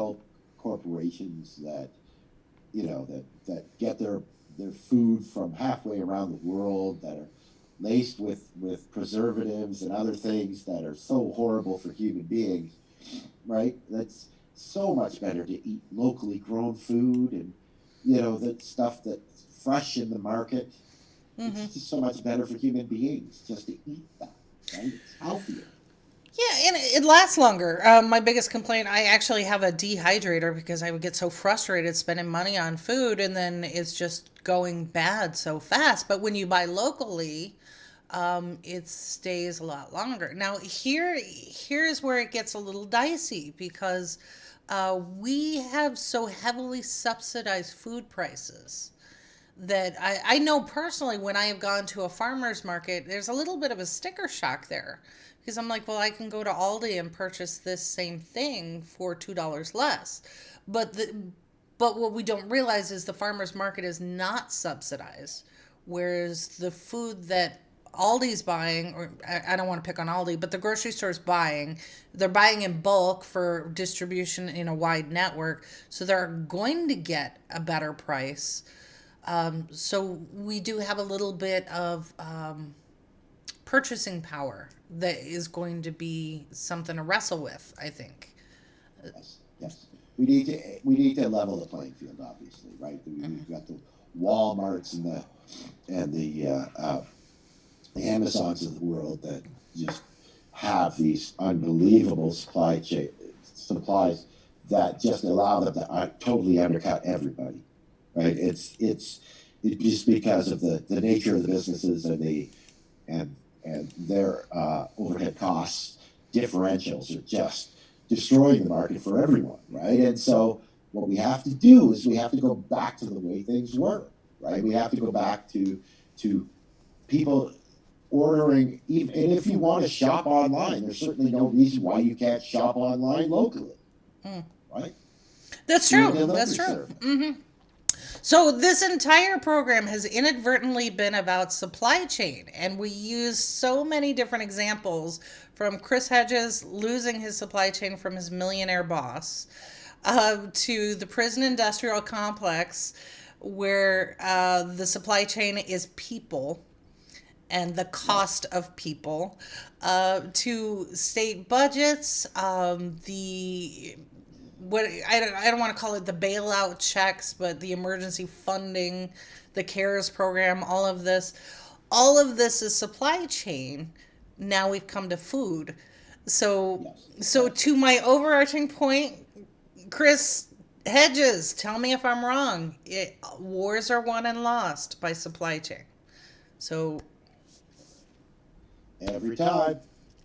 corporations that that get their food from halfway around the world, that are laced with preservatives and other things that are so horrible for human beings, right? That's so much better to eat locally grown food and that stuff that's fresh in the market. It's just so much better for human beings just to eat that, right? It's healthier. Yeah, and it lasts longer. My biggest complaint, I actually have a dehydrator because I would get so frustrated spending money on food and then it's just going bad so fast. But when you buy locally, it stays a lot longer. Now, here's where it gets a little dicey because we have so heavily subsidized food prices that I know personally when I have gone to a farmer's market, there's a little bit of a sticker shock there. Because I'm like, well, I can go to Aldi and purchase this same thing for $2 less. But what we don't realize is the farmer's market is not subsidized. Whereas the food that Aldi's buying, or I don't want to pick on Aldi, but the grocery store's buying, they're buying in bulk for distribution in a wide network. So they're going to get a better price. So we do have a little bit of purchasing power that is going to be something to wrestle with, I think. Yes. We need to level the playing field, obviously, right? We've got the Walmarts and the Amazons of the world that just have these unbelievable supplies that just allow them to totally undercut everybody, right? It's just because of the nature of the businesses and their overhead costs differentials are just destroying the market for everyone, right? And so what we have to do is we have to go back to the way things were, right? We have to go back to people ordering, even, and if you want to shop online, there's certainly no reason why you can't shop online locally, right? That's Through a true. That's delivery true. service. So this entire program has inadvertently been about supply chain, and we use so many different examples, from Chris Hedges losing his supply chain from his millionaire boss, to the prison industrial complex, where the supply chain is people and the cost of people, to state budgets, the what I don't want to call it the bailout checks, but the emergency funding, the CARES program, all of this is supply chain. Now we've come to food. So to my overarching point, Chris Hedges, tell me if I'm wrong. Wars are won and lost by supply chain. So Every time.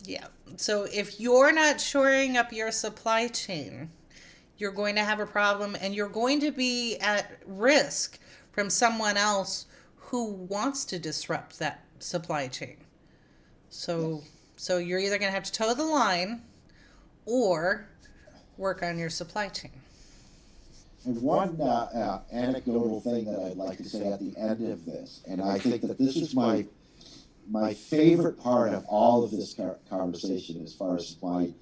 yeah. So if you're not shoring up your supply chain, you're going to have a problem, and you're going to be at risk from someone else who wants to disrupt that supply chain. So you're either going to have to toe the line or work on your supply chain. And one anecdotal thing that I'd like to say at the end of this, and I think that this is my favorite part of all of this conversation as far as supply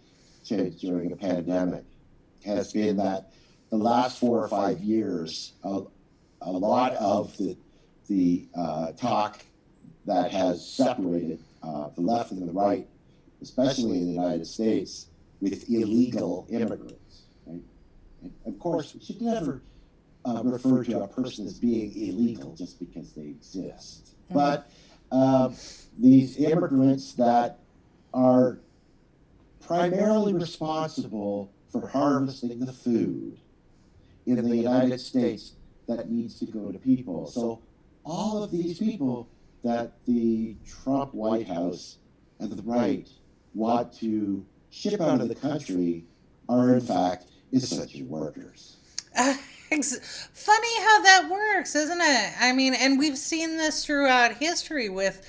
chain during a pandemic, has been that the last 4 or 5 years, a lot of the talk that has separated the left and the right, especially in the United States, with illegal immigrants. Right? And of course, we should never refer to a person as being illegal just because they exist. But these immigrants that are primarily responsible for harvesting the food in the United States that needs to go to people. So all of these people that the Trump White House and the right want to ship out of the country are in fact essential workers. Funny how that works, isn't it? I mean, and we've seen this throughout history with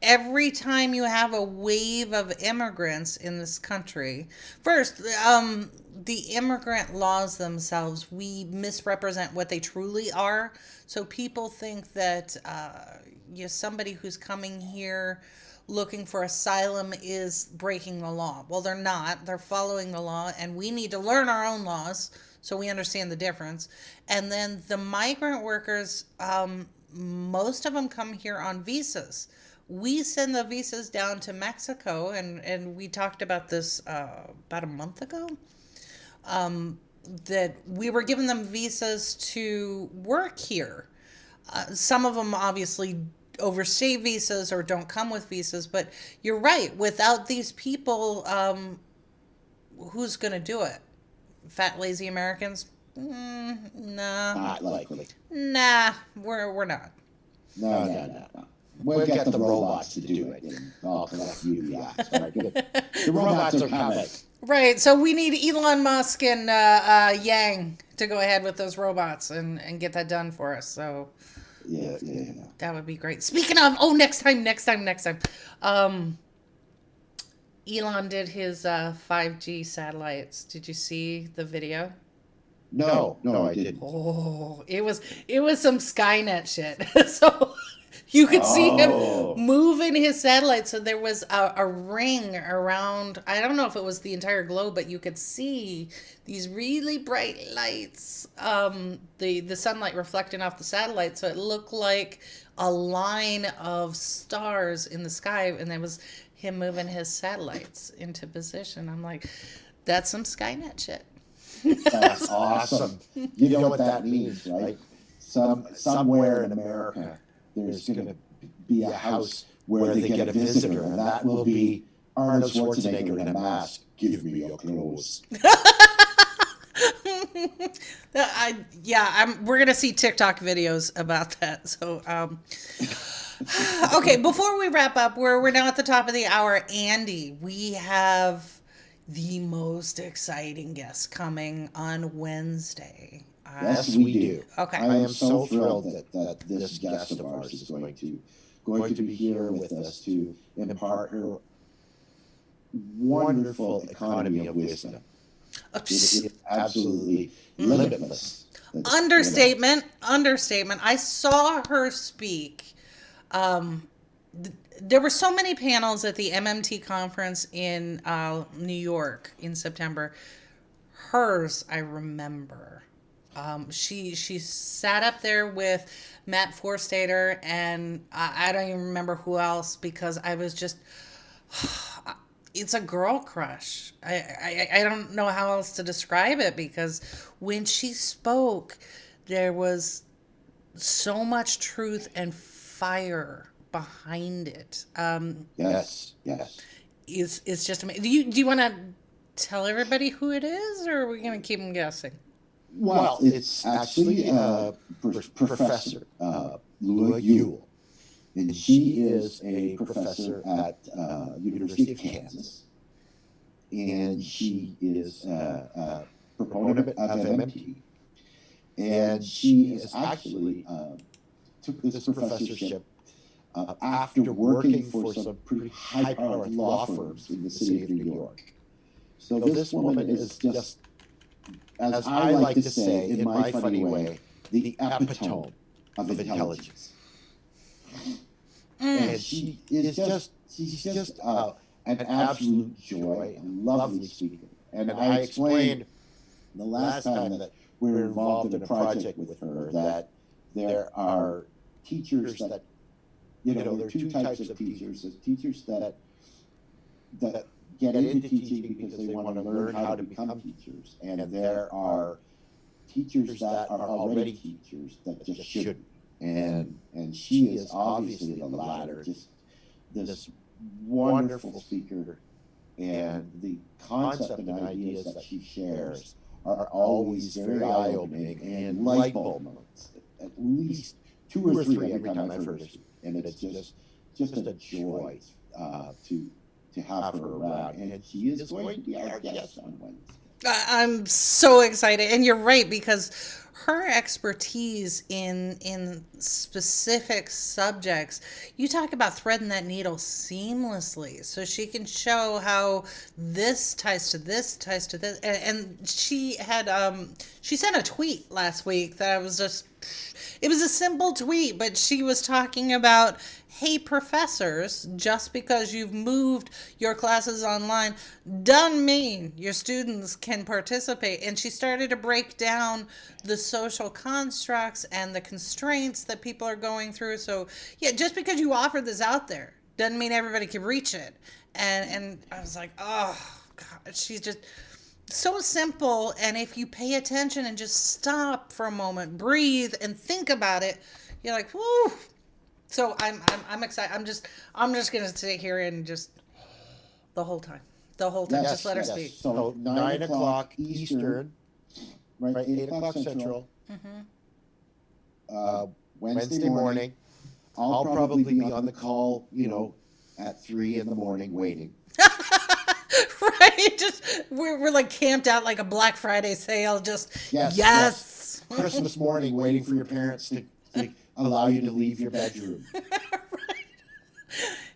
every time you have a wave of immigrants in this country. First, the immigrant laws themselves, we misrepresent what they truly are. So people think that somebody who's coming here looking for asylum is breaking the law. Well, they're not. They're following the law, and we need to learn our own laws so we understand the difference. And then the migrant workers, most of them come here on visas. We send the visas down to Mexico, and we talked about this about a month ago, that we were giving them visas to work here. Some of them obviously overstay visas or don't come with visas, but you're right. Without these people, who's going to do it? Fat, lazy Americans? Nah. Not likely. Nah, we're not. No. We'll get the robots to do it, and I'll collect UBIs. Right? The robots are coming. Right, so we need Elon Musk and Yang to go ahead with those robots and get that done for us. So Yeah. that would be great. Speaking of, next time. Elon did his 5G satellites. Did you see the video? No, I didn't. Oh, it was some Skynet shit. So you could see him moving his satellite. So there was a ring around, I don't know if it was the entire globe, but you could see these really bright lights, the sunlight reflecting off the satellite. So it looked like a line of stars in the sky, and there was him moving his satellites into position. I'm like, that's some Skynet shit. That's awesome. You know what that means, right? Somewhere in America, there's going to be a house where they get a visitor, and that will be Arnold Schwarzenegger in a mask. Give me your clothes. We're gonna see TikTok videos about that. So, Okay, before we wrap up, we're now at the top of the hour. Andy, we have the most exciting guest coming on Wednesday. Yes, we do. Okay. I am so thrilled that this guest of ours is going to be here with us to impart her wonderful economy of wisdom. It is absolutely limitless. Understatement. Understatement. I saw her speak. There were so many panels at the MMT conference in New York in September. Hers, I remember. She sat up there with Matt Forstater, and I don't even remember who else, because I was just, it's a girl crush. I don't know how else to describe it, because when she spoke, there was so much truth and fire behind it. Yes. It's just amazing. Do you want to tell everybody who it is, or are we going to keep them guessing? Well, it's actually Professor Lua Ewell, and she is a professor at University of Kansas, and she is a proponent of MMT, and she is actually took this professorship after working for some pretty high-powered law firms in the city of New York. So this woman is just, as I like to say in my funny way, the epitome of intelligence. And she's just an absolute joy and lovely speaker. And I explained the last time that we were involved in a project with her that there are teachers that, there are two types of teachers. There's teachers that get into teaching because they want to learn how to become teachers. And there are teachers that are already teachers that just shouldn't. And she is obviously the latter, just this wonderful speaker. And the concept and ideas that she shares are always very eye-opening and light bulb moments. At least 2 or 3 every time I've heard her speak. And it's just a joy to have her around. And she is going to be our guest on Wednesday. I'm so excited, and you're right, because her expertise in specific subjects, you talk about threading that needle seamlessly, so she can show how this ties to this, and she had she sent a tweet last week that I was just, it was a simple tweet, but she was talking about, hey, professors, just because you've moved your classes online doesn't mean your students can participate. And she started to break down the social constructs and the constraints that people are going through. So, yeah, just because you offer this out there doesn't mean everybody can reach it. And I was like, oh, God, she's just so simple. And if you pay attention and just stop for a moment, breathe, and think about it, you're like, whoo. So I'm excited. I'm just gonna sit here and just the whole time, Yes, just let her speak. So 9 o'clock Eastern, right? 8 o'clock Central. Wednesday morning. I'll probably be on the call, at 3 in the morning waiting. Right? Just we're like camped out like a Black Friday sale. Just yes. Christmas morning waiting for your parents to allow you to leave your bedroom.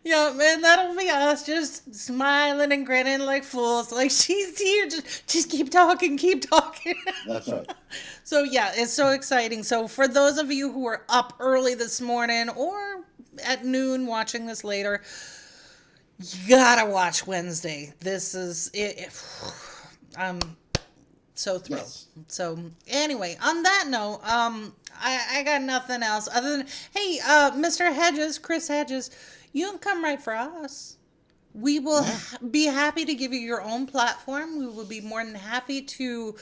Yeah, man, that'll be us, just smiling and grinning like fools. Like, she's here, just keep talking. That's right. So, yeah, it's so exciting. So, for those of you who are up early this morning or at noon watching this later, you gotta watch Wednesday. This is it. I'm so thrilled. Yes. So, anyway, on that note, I got nothing else other than, hey, Mr. Hedges, Chris Hedges, you can come right for us. We will be happy to give you your own platform. We will be more than happy to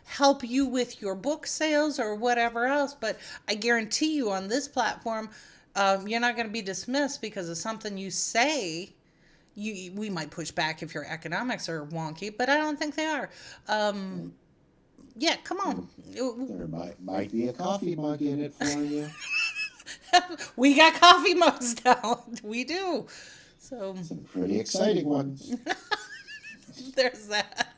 help you with your book sales or whatever else. But I guarantee you on this platform, you're not going to be dismissed because of something you say. We might push back if your economics are wonky, but I don't think they are. Yeah, come on. There might be a coffee mug in it for you. We got coffee mugs now. We do. So Pretty exciting ones. there's that.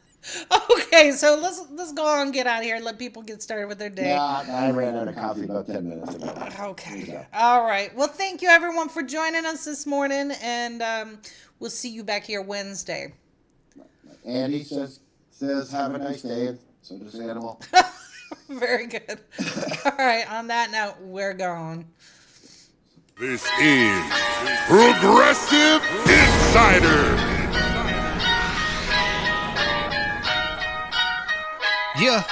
Okay, so let's go on and get out of here and let people get started with their day. Yeah, I ran out of coffee about 10 minutes ago. Okay. All right. Well, thank you everyone for joining us this morning, and we'll see you back here Wednesday. Andy says have a nice day, and so does Animal. Very good. All right. On that note, we're gone. This is Progressive Insider. Yeah.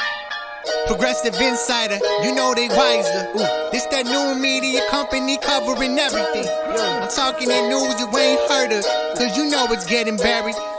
Progressive Insider, you know they wiser. Ooh, this that new media company covering everything. I'm talking that news you ain't heard of, cause you know it's getting buried.